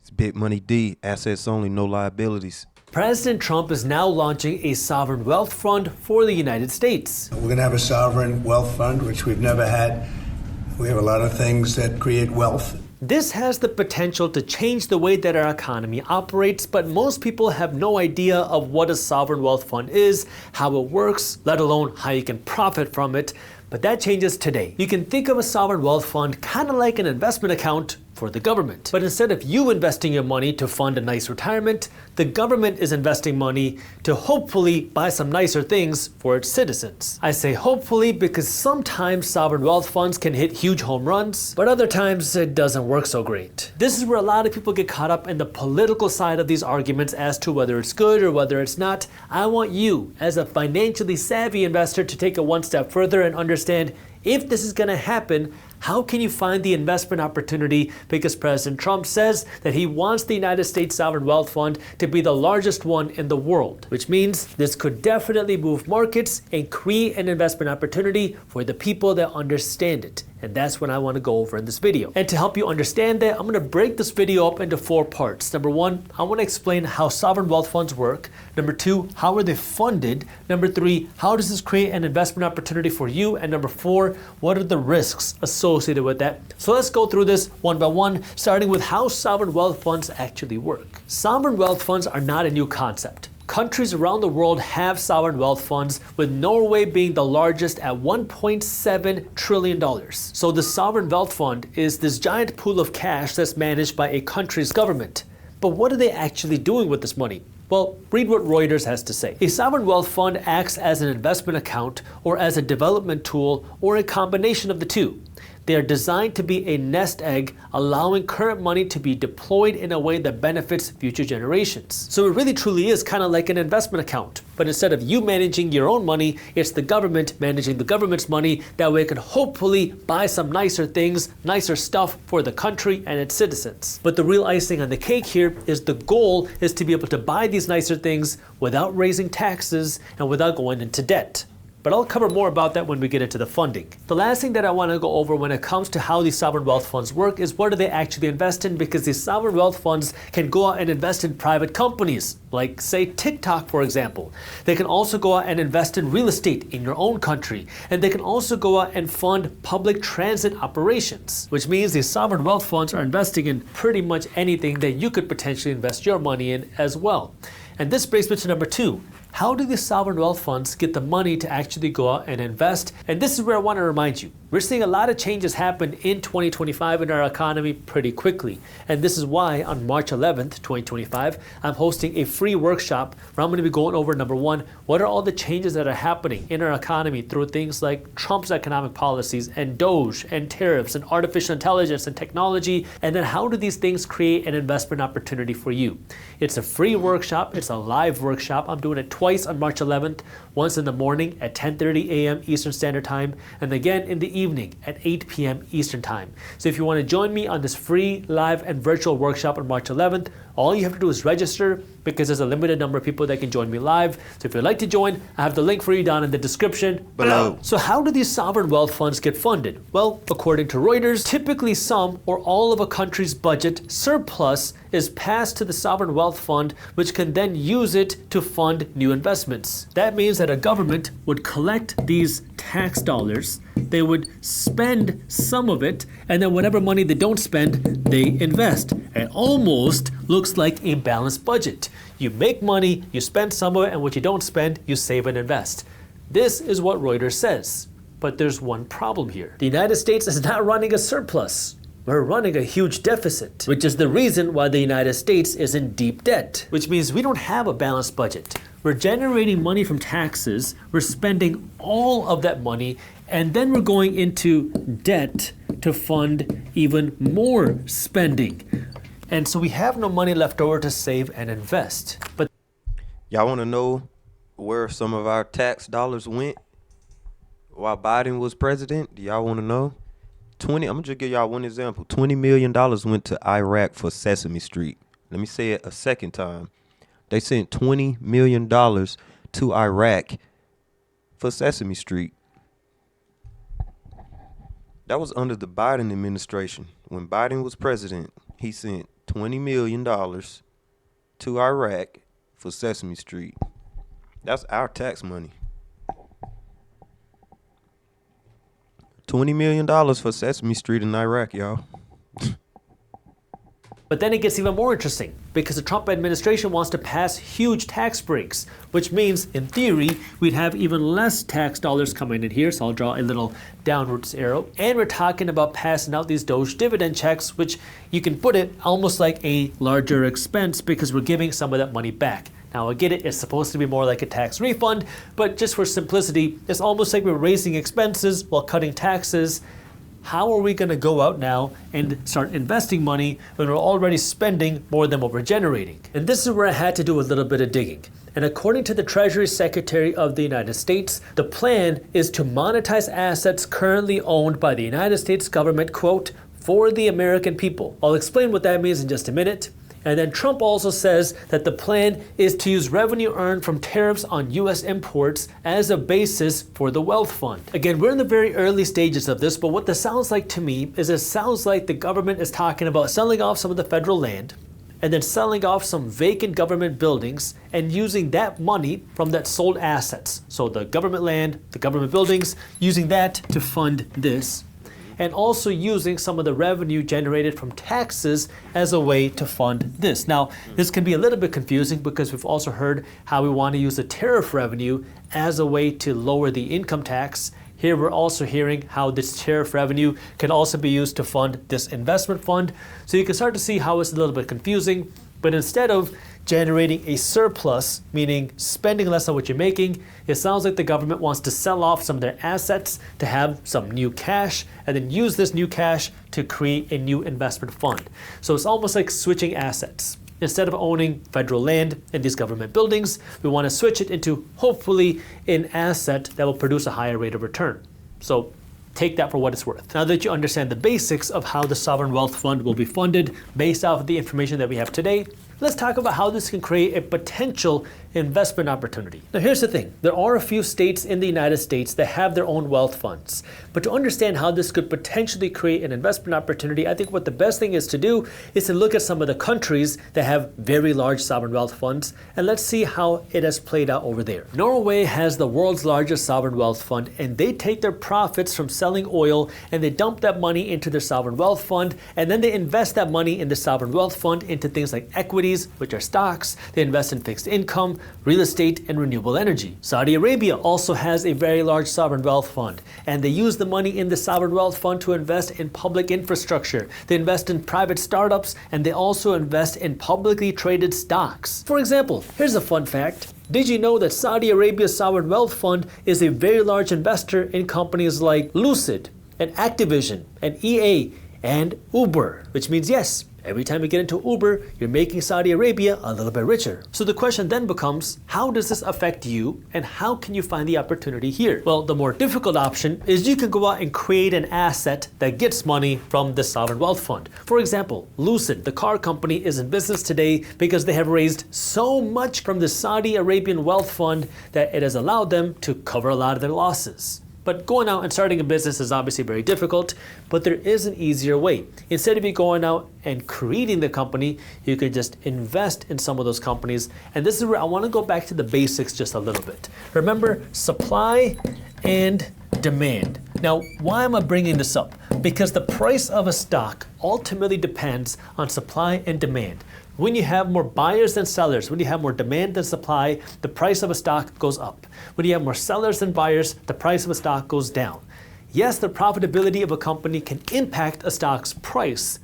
It's Big Money D, assets only, no liabilities. President Trump is now launching a sovereign wealth fund for the United States. We're going to have a sovereign wealth fund, which we've never had. We have a lot of things that create wealth. This has the potential to change the way that our economy operates, but most people have no idea of what a sovereign wealth fund is, how it works, let alone how you can profit from it. But that changes today. You can think of a sovereign wealth fund kind of like an investment account for the government. But instead of you investing your money to fund a nice retirement, the government is investing money to hopefully buy some nicer things for its citizens. I say hopefully because sometimes sovereign wealth funds can hit huge home runs, but other times it doesn't work so great. This is where a lot of people get caught up in the political side of these arguments as to whether it's good or whether it's not. I want you, as a financially savvy investor, to take it one step further and understand if this is going to happen, how can you find the investment opportunity? Because President Trump says that he wants the United States Sovereign Wealth Fund to be the largest one in the world, which means this could definitely move markets and create an investment opportunity for the people that understand it. And that's what I want to go over in this video. And to help you understand that, I'm going to break this video up into 4 parts. Number 1, I want to explain how sovereign wealth funds work. Number 2, how are they funded? Number 3, how does this create an investment opportunity for you? And number 4, what are the risks associated with that? So let's go through this one by one, starting with how sovereign wealth funds actually work. Sovereign wealth funds are not a new concept. Countries around the world have sovereign wealth funds, with Norway being the largest at $1.7 trillion. So the sovereign wealth fund is this giant pool of cash that's managed by a country's government. But what are they actually doing with this money? Well, read what Reuters has to say. A sovereign wealth fund acts as an investment account or as a development tool or a combination of the two. They are designed to be a nest egg, allowing current money to be deployed in a way that benefits future generations. So it really truly is kind of like an investment account. But instead of you managing your own money, it's the government managing the government's money. That way it can hopefully buy some nicer things, nicer stuff for the country and its citizens. But the real icing on the cake here is the goal is to be able to buy these nicer things without raising taxes and without going into debt. But I'll cover more about that when we get into the funding. The last thing that I want to go over when it comes to how these sovereign wealth funds work is what do they actually invest in, because these sovereign wealth funds can go out and invest in private companies, like say TikTok for example. They can also go out and invest in real estate in your own country, and they can also go out and fund public transit operations, which means these sovereign wealth funds are investing in pretty much anything that you could potentially invest your money in as well. And this brings me to number 2. How do the sovereign wealth funds get the money to actually go out and invest? And this is where I want to remind you, we're seeing a lot of changes happen in 2025 in our economy pretty quickly. And this is why on March 11th, 2025, I'm hosting a free workshop where I'm going to be going over, number 1, what are all the changes that are happening in our economy through things like Trump's economic policies and Doge and tariffs and artificial intelligence and technology, and then how do these things create an investment opportunity for you? It's a free workshop. It's a live workshop. I'm doing it twice on March 11th, once in the morning at 10:30 a.m. Eastern Standard Time, and again in the evening at 8 p.m. Eastern Time. So if you want to join me on this free, live, and virtual workshop on March 11th, all you have to do is register, because there's a limited number of people that can join me live. So if you'd like to join, I have the link for you down in the description below. So how do these sovereign wealth funds get funded? Well, according to Reuters, typically some or all of a country's budget surplus is passed to the sovereign wealth fund, which can then use it to fund new investments. That means that a government would collect these tax dollars, they would spend some of it, and then whatever money they don't spend, they invest. It almost looks like a balanced budget. You make money, you spend some of it, and what you don't spend, you save and invest. This is what Reuters says. But there's one problem here. The United States is not running a surplus. We're running a huge deficit, which is the reason why the United States is in deep debt, which means we don't have a balanced budget. We're generating money from taxes, we're spending all of that money, and then we're going into debt to fund even more spending. And so we have no money left over to save and invest. But Y'all want to know where some of our tax dollars went while Biden was president? Do y'all want to know? I'm gonna just give y'all one example. $20 million went to Iraq for Sesame Street. Let me say it a second time. They sent $20 million to Iraq for Sesame Street. That was under the Biden administration. When Biden was president, he sent $20 million to Iraq for Sesame Street. That's our tax money. $20 million for Sesame Street in Iraq, y'all. But then it gets even more interesting because the Trump administration wants to pass huge tax breaks, which means, in theory, we'd have even less tax dollars coming in here. So I'll draw a little downwards arrow. And we're talking about passing out these Doge dividend checks, which you can put it almost like a larger expense because we're giving some of that money back. Now, I get it, it's supposed to be more like a tax refund, but just for simplicity, it's almost like we're raising expenses while cutting taxes. How are we going to go out now and start investing money when we're already spending more than what we're generating? And this is where I had to do a little bit of digging. And according to the Treasury Secretary of the United States, the plan is to monetize assets currently owned by the United States government, quote, for the American people. I'll explain what that means in just a minute. And then Trump also says that the plan is to use revenue earned from tariffs on U.S. imports as a basis for the wealth fund. Again, we're in the very early stages of this, but what this sounds like to me is it sounds like the government is talking about selling off some of the federal land and then selling off some vacant government buildings and using that money from that sold assets. So the government land, the government buildings, using that to fund this, and also using some of the revenue generated from taxes as a way to fund this. Now, this can be a little bit confusing because we've also heard how we want to use the tariff revenue as a way to lower the income tax. Here we're also hearing how this tariff revenue can also be used to fund this investment fund. So you can start to see how it's a little bit confusing, but instead of generating a surplus, meaning spending less than what you're making, it sounds like the government wants to sell off some of their assets to have some new cash and then use this new cash to create a new investment fund. So it's almost like switching assets. Instead of owning federal land in these government buildings, we want to switch it into hopefully an asset that will produce a higher rate of return. So take that for what it's worth. Now that you understand the basics of how the Sovereign Wealth Fund will be funded based off of the information that we have today, let's talk about how this can create a potential investment opportunity. Now here's the thing, there are a few states in the United States that have their own wealth funds. But to understand how this could potentially create an investment opportunity, I think what the best thing is to do is to look at some of the countries that have very large sovereign wealth funds, and let's see how it has played out over there. Norway has the world's largest sovereign wealth fund, and they take their profits from selling oil and they dump that money into their sovereign wealth fund, and then they invest that money in the sovereign wealth fund into things like equities, which are stocks. They invest in fixed income, real estate, and renewable energy. Saudi Arabia also has a very large sovereign wealth fund, and they use the money in the sovereign wealth fund to invest in public infrastructure. They invest in private startups, and they also invest in publicly traded stocks. For example, here's a fun fact. Did you know that Saudi Arabia's sovereign wealth fund is a very large investor in companies like Lucid and Activision and EA and Uber, which means yes, every time you get into Uber, you're making Saudi Arabia a little bit richer. So the question then becomes, how does this affect you and how can you find the opportunity here? Well, the more difficult option is you can go out and create an asset that gets money from the sovereign wealth fund. For example, Lucid, the car company, is in business today because they have raised so much from the Saudi Arabian wealth fund that it has allowed them to cover a lot of their losses. But going out and starting a business is obviously very difficult, but there is an easier way. Instead of you going out and creating the company, you could just invest in some of those companies. And this is where I want to go back to the basics just a little bit. Remember, supply and demand. Now, why am I bringing this up? Because the price of a stock ultimately depends on supply and demand. When you have more buyers than sellers, when you have more demand than supply, the price of a stock goes up. When you have more sellers than buyers, the price of a stock goes down. Yes, the profitability of a company can impact a stock's price,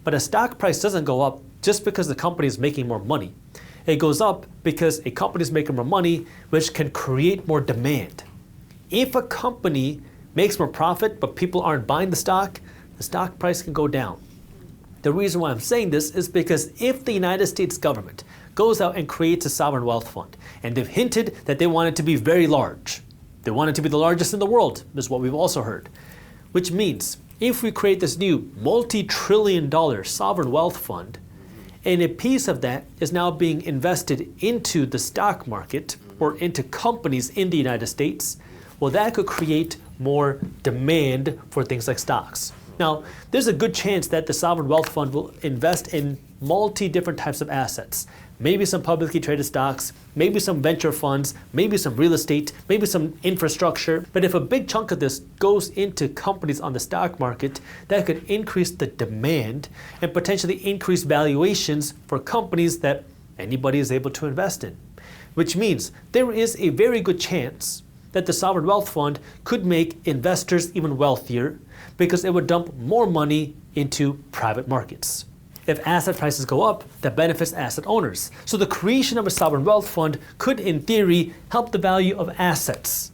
but a stock price doesn't go up just because the company is making more money. It goes up because a company is making more money, which can create more demand. If a company makes more profit, but people aren't buying the stock price can go down. The reason why I'm saying this is because if the United States government goes out and creates a sovereign wealth fund, and they've hinted that they want it to be very large, they want it to be the largest in the world, is what we've also heard, which means if we create this new multi-trillion-dollar sovereign wealth fund, and a piece of that is now being invested into the stock market or into companies in the United States, well, that could create more demand for things like stocks. Now, there's a good chance that the sovereign wealth fund will invest in different types of assets. Maybe some publicly traded stocks, maybe some venture funds, maybe some real estate, maybe some infrastructure. But if a big chunk of this goes into companies on the stock market, that could increase the demand and potentially increase valuations for companies that anybody is able to invest in. Which means there is a very good chance that the sovereign wealth fund could make investors even wealthier because it would dump more money into private markets. If asset prices go up, that benefits asset owners. So the creation of a sovereign wealth fund could, in theory, help the value of assets,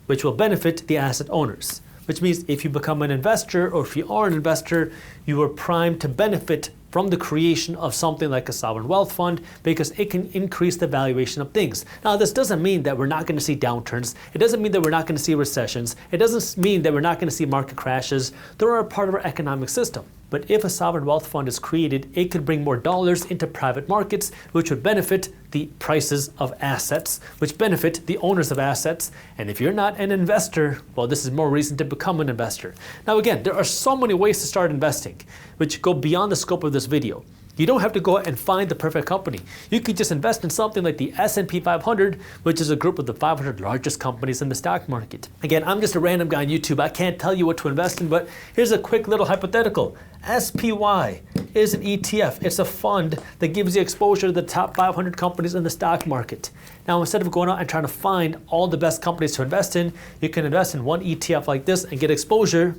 which will benefit the asset owners. Which means if you become an investor, or if you are an investor, you are primed to benefit from the creation of something like a sovereign wealth fund because it can increase the valuation of things. Now, this doesn't mean that we're not going to see downturns. It doesn't mean that we're not going to see recessions. It doesn't mean that we're not going to see market crashes. They're a part of our economic system. But if a sovereign wealth fund is created, it could bring more dollars into private markets, which would benefit the prices of assets, which benefit the owners of assets. And if you're not an investor, well, this is more reason to become an investor. Now, again, there are so many ways to start investing, which go beyond the scope of this video. You don't have to go out and find the perfect company. You could just invest in something like the S&P 500, which is a group of the 500 largest companies in the stock market. Again, I'm just a random guy on YouTube. I can't tell you what to invest in, but here's a quick little hypothetical. SPY is an ETF. It's a fund that gives you exposure to the top 500 companies in the stock market. Now, instead of going out and trying to find all the best companies to invest in, you can invest in one ETF like this and get exposure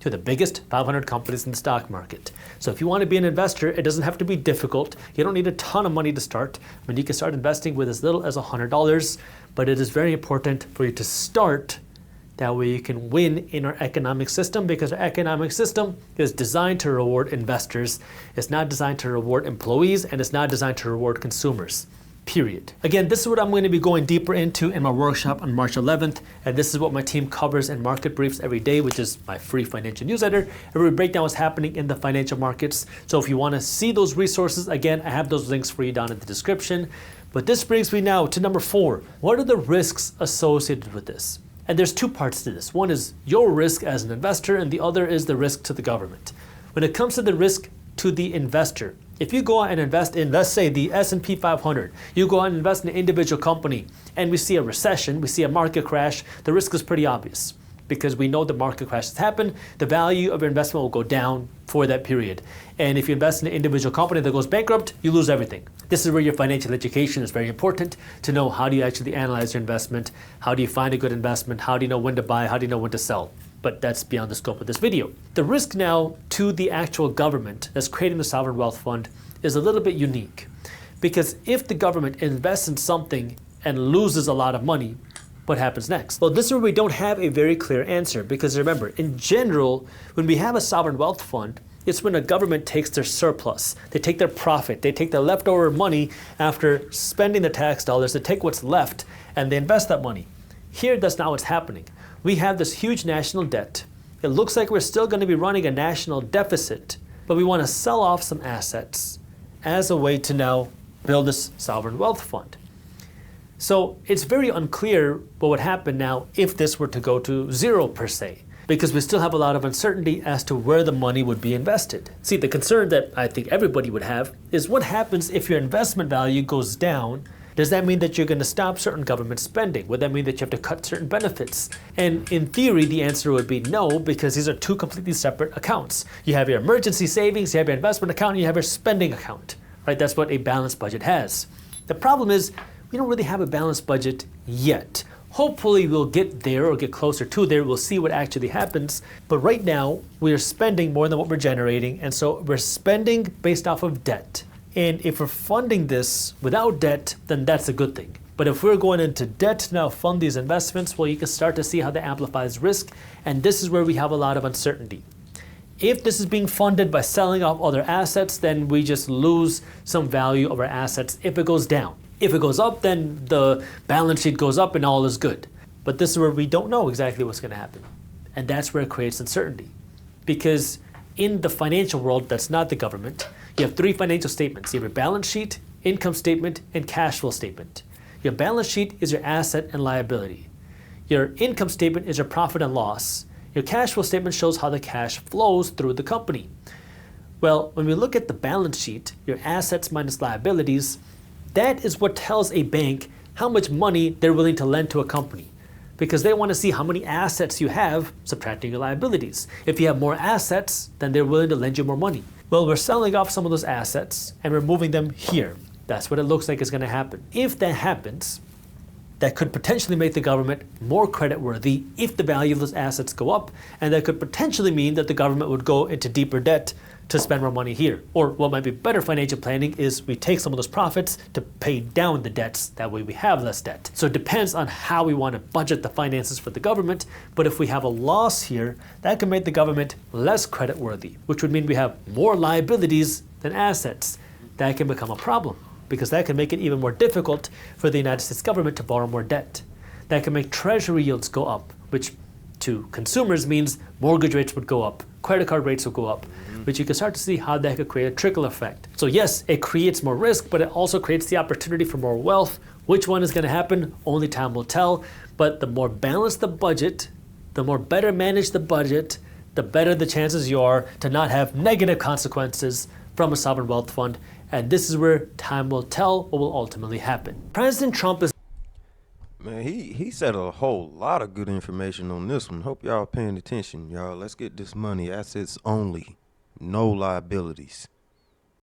to the biggest 500 companies in the stock market. So if you want to be an investor, it doesn't have to be difficult. You don't need a ton of money to start. I mean, you can start investing with as little as $100, but it is very important for you to start. That way you can win in our economic system, because our economic system is designed to reward investors. It's not designed to reward employees, and it's not designed to reward consumers. Period. Again, this is what I'm going to be going deeper into in my workshop on March 11th, and this is what my team covers in Market Briefs every day, which is my free financial newsletter, where we break down what's happening in the financial markets. So if you want to see those resources, again, I have those links for you down in the description. But this brings me now to number 4. What are the risks associated with this? And there's two parts to this. One is your risk as an investor, and the other is the risk to the government. When it comes to the risk to the investor, if you go out and invest in, let's say, the S&P 500, you go out and invest in an individual company, and we see a recession, we see a market crash, the risk is pretty obvious because we know the market crash has happened. The value of your investment will go down for that period. And if you invest in an individual company that goes bankrupt, you lose everything. This is where your financial education is very important, to know how do you actually analyze your investment, how do you find a good investment, how do you know when to buy, how do you know when to sell. But that's beyond the scope of this video. The risk now to the actual government that's creating the sovereign wealth fund is a little bit unique. Because if the government invests in something and loses a lot of money, what happens next? Well, this is where we don't have a very clear answer, because remember, in general, when we have a sovereign wealth fund, it's when a government takes their surplus, they take their profit, they take their leftover money after spending the tax dollars, they take what's left and they invest that money. Here, that's not what's happening. We have this huge national debt. It looks like we're still going to be running a national deficit, but we want to sell off some assets as a way to now build this sovereign wealth fund. So it's very unclear what would happen now if this were to go to zero per se, because we still have a lot of uncertainty as to where the money would be invested. See, the concern that I think everybody would have is what happens if your investment value goes down. Does that mean that you're going to stop certain government spending? Would that mean that you have to cut certain benefits? And in theory, the answer would be no, because these are two completely separate accounts. You have your emergency savings, you have your investment account, and you have your spending account. Right? That's what a balanced budget has. The problem is we don't really have a balanced budget yet. Hopefully we'll get there or get closer to there. We'll see what actually happens. But right now, we are spending more than what we're generating, and so we're spending based off of debt. And if we're funding this without debt, then that's a good thing. But if we're going into debt to now fund these investments, well, you can start to see how that amplifies risk. And this is where we have a lot of uncertainty. If this is being funded by selling off other assets, then we just lose some value of our assets if it goes down. If it goes up, then the balance sheet goes up and all is good. But this is where we don't know exactly what's going to happen. And that's where it creates uncertainty. Because in the financial world, that's not the government, you have 3 financial statements. You have your balance sheet, income statement, and cash flow statement. Your balance sheet is your asset and liability. Your income statement is your profit and loss. Your cash flow statement shows how the cash flows through the company. Well, when we look at the balance sheet, your assets minus liabilities, that is what tells a bank how much money they're willing to lend to a company, because they want to see how many assets you have, subtracting your liabilities. If you have more assets, then they're willing to lend you more money. Well, we're selling off some of those assets and we're moving them here. That's what it looks like is going to happen. If that happens, that could potentially make the government more creditworthy if the value of those assets go up, and that could potentially mean that the government would go into deeper debt to spend more money here. Or what might be better financial planning is we take some of those profits to pay down the debts. That way we have less debt. So it depends on how we want to budget the finances for the government. But if we have a loss here, that can make the government less creditworthy, which would mean we have more liabilities than assets. That can become a problem, because that can make it even more difficult for the United States government to borrow more debt. That can make treasury yields go up, which to consumers means mortgage rates would go up, credit card rates will go up, which you can start to see how that could create a trickle effect. So yes, it creates more risk, but it also creates the opportunity for more wealth. Which one is going to happen? Only time will tell. But the more balanced the budget, the more better managed the budget, the better the chances you are to not have negative consequences from a sovereign wealth fund. And this is where time will tell what will ultimately happen. President Trump is Man, he said a whole lot of good information on this one. Hope y'all paying attention, y'all. Let's get this money. Assets only. No liabilities.